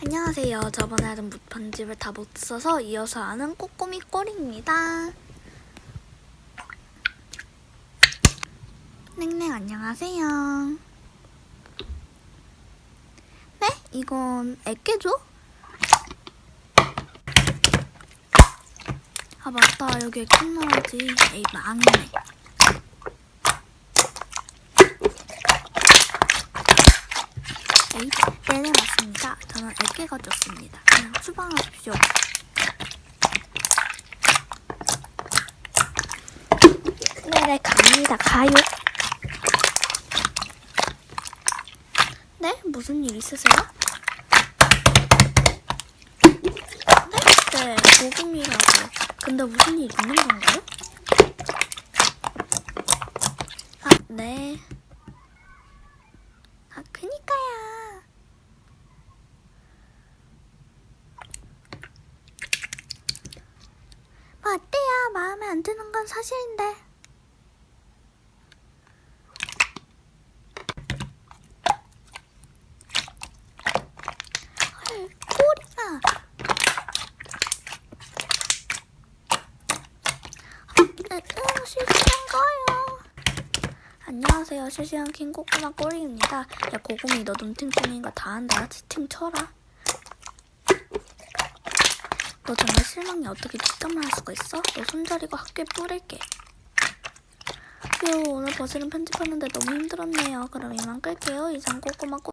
안녕하세요. 저번에 하던 편집을 다 못 써서 이어서 하는 꼬꼬미 꼬리입니다. 냉냉 안녕하세요. 네? 이건 애깨죠? 아 맞다. 여기 애깨 넣어야지. 에이 망이네. 에이 네네 맞습니다. 저는 애깨가 좋습니다. 그냥 추방하십시오. 네네 갑니다. 가요. 네? 무슨 일 있으세요? 네? 네 고금이라고. 근데 무슨 일 있는 건가요? 아 네. 아 그니까요. 뭐 어때요? 마음에 안 드는 건 사실인데. 헐, 꼬리가. 실시간 거요. 안녕하세요. 실시간 킹 꼬꼬마 꼬리입니다. 야 고금이 너 눈팅 꾸미는 거 다 한다. 채팅 쳐라. 너 정말 실망이 어떻게 뒷담을 할 수가 있어? 너 손절이고 학교에 뿌릴게. 휴 오늘 버스는 편집하는데 너무 힘들었네요. 그럼 이만 끌게요. 이상 꼬꼬마 꼬